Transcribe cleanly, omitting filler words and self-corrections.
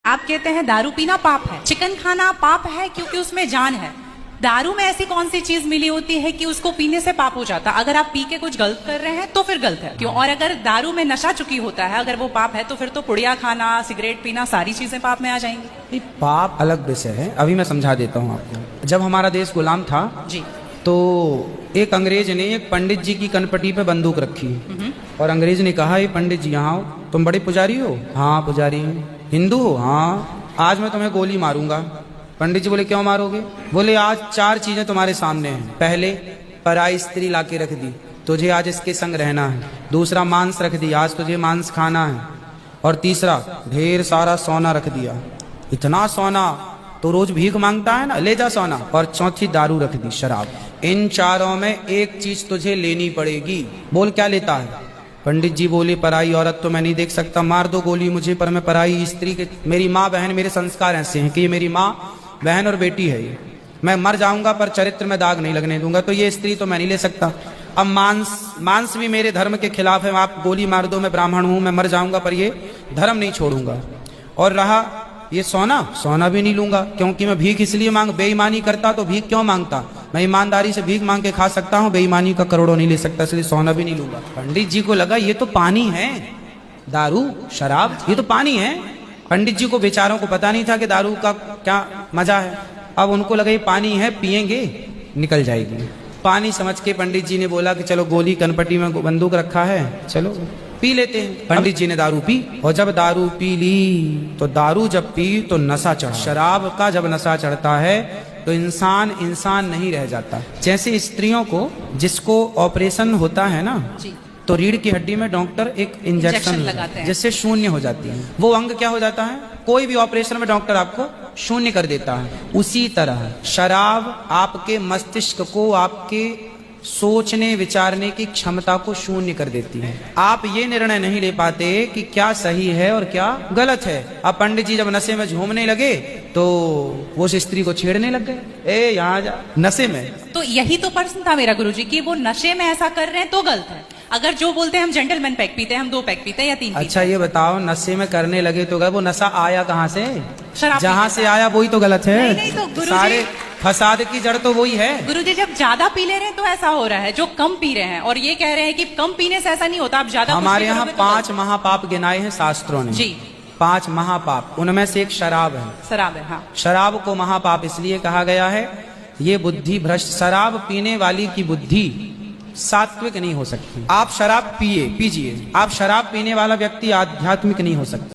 आप कहते हैं दारू पीना पाप है, चिकन खाना पाप है क्योंकि उसमें जान है। दारू में ऐसी कौन सी चीज मिली होती है कि उसको पीने से पाप हो जाता? अगर आप पी के कुछ गलत कर रहे हैं तो फिर गलत है क्यों? और अगर दारू में नशा चुकी होता है, अगर वो पाप है तो फिर तो पुड़िया खाना, सिगरेट पीना, सारी चीजें पाप में आ जाएंगी। नहीं, पाप अलग विषय है। अभी मैं समझा देता हूँ आपको। जब हमारा देश गुलाम था जी, तो एक अंग्रेज ने एक पंडित जी की कनपटी पे बंदूक रखी और अंग्रेज ने कहा, ये पंडित जी यहाँ आओ, तुम बड़े पुजारी हो? हाँ पुजारी हूँ। हिंदू हो? हाँ। आज मैं तुम्हें गोली मारूंगा। पंडित जी बोले, क्यों मारोगे? बोले, आज 4 चीजें तुम्हारे सामने हैं। पहले, पराई स्त्री लाके रख दी, तुझे आज इसके संग रहना है। दूसरा, मांस रख दिया, आज तुझे मांस खाना है। और तीसरा, ढेर सारा सोना रख दिया। इतना सोना तो रोज भीख मांगता है ना, ले जा सोना। और चौथी, दारू रख दी, शराब। इन चारों में एक चीज तुझे लेनी पड़ेगी। बोल, क्या लेता है? पंडित जी बोले, पराई औरत तो मैं नहीं देख सकता, मार दो गोली मुझे, पर मैं पराई स्त्री के, मेरी माँ बहन, मेरे संस्कार ऐसे हैं कि ये मेरी माँ बहन और बेटी है, ये मैं मर जाऊंगा पर चरित्र में दाग नहीं लगने दूंगा, तो ये स्त्री तो मैं नहीं ले सकता। अब मांस भी मेरे धर्म के खिलाफ है, आप गोली मार दो, मैं ब्राह्मण हूं, मैं मर जाऊंगा पर ये धर्म नहीं छोड़ूंगा। और रहा ये सोना भी नहीं लूंगा, क्योंकि मैं भीख इसलिए बेईमानी करता तो भीख क्यों मांगता? मैं ईमानदारी से भीख मांग के खा सकता हूँ, बेईमानी का करोड़ों नहीं ले सकता, इसलिए सोना भी नहीं लूंगा। पंडित जी को लगा ये तो पानी है, दारू शराब ये तो पानी है। पंडित जी को बेचारों को पता नहीं था कि दारू का क्या मजा है। अब उनको लगा ये पानी है, पिएंगे निकल जाएगी। पानी समझ के पंडित जी ने बोला कि चलो, गोली कनपटी में बंदूक रखा है, चलो पी लेते हैं। पंडित जी ने दारू पी, और जब दारू पी ली तो दारू जब पी तो नशा चढ़ा। शराब का जब नशा चढ़ता है तो इंसान नहीं रह जाता। जैसे स्त्रियों को, जिसको ऑपरेशन होता है ना जी, तो रीढ़ की हड्डी में डॉक्टर एक इंजेक्शन लगाते हैं, जिससे शून्य हो जाती है। वो अंग क्या हो जाता है? कोई भी ऑपरेशन में डॉक्टर आपको शून्य कर देता है। उसी तरह शराब आपके मस्तिष्क को, आपके सोचने विचारने की क्षमता को शून्य कर देती है। आप ये निर्णय नहीं ले पाते कि क्या सही है और क्या गलत है। अब पंडित जी जब नशे में झूमने लगे तो वो उस स्त्री को छेड़ने लग गए, ए यहाँ जा, नशे में। तो यही तो प्रश्न था मेरा गुरुजी कि वो नशे में ऐसा कर रहे हैं तो गलत है। अगर जो बोलते हैं हम जेंटलमैन पैक पीते हैं, हम 2 पैक पीते हैं या 3 पीते हैं। अच्छा ये बताओ, नशे में करने लगे तो वो नशा आया कहाँ से? शराब जहाँ से आया वही तो गलत है। नहीं तो गुरुजी, सारे फसाद की जड़ तो वही है। गुरुजी जब ज्यादा पी ले रहे हैं तो ऐसा हो रहा है, जो कम पी रहे हैं, और ये कह रहे हैं कि कम पीने से ऐसा नहीं होता, आप ज्यादा। हमारे यहाँ 5 महापाप गिनाए हैं शास्त्रों ने जी। 5 महापाप, उनमें से एक शराब है। शराब है, हाँ। शराब को महापाप इसलिए कहा गया है, ये बुद्धि भ्रष्ट, शराब पीने वाली की बुद्धि सात्विक नहीं हो सकती। आप शराब पीजिए, आप शराब पीने वाला व्यक्ति आध्यात्मिक नहीं हो सकता।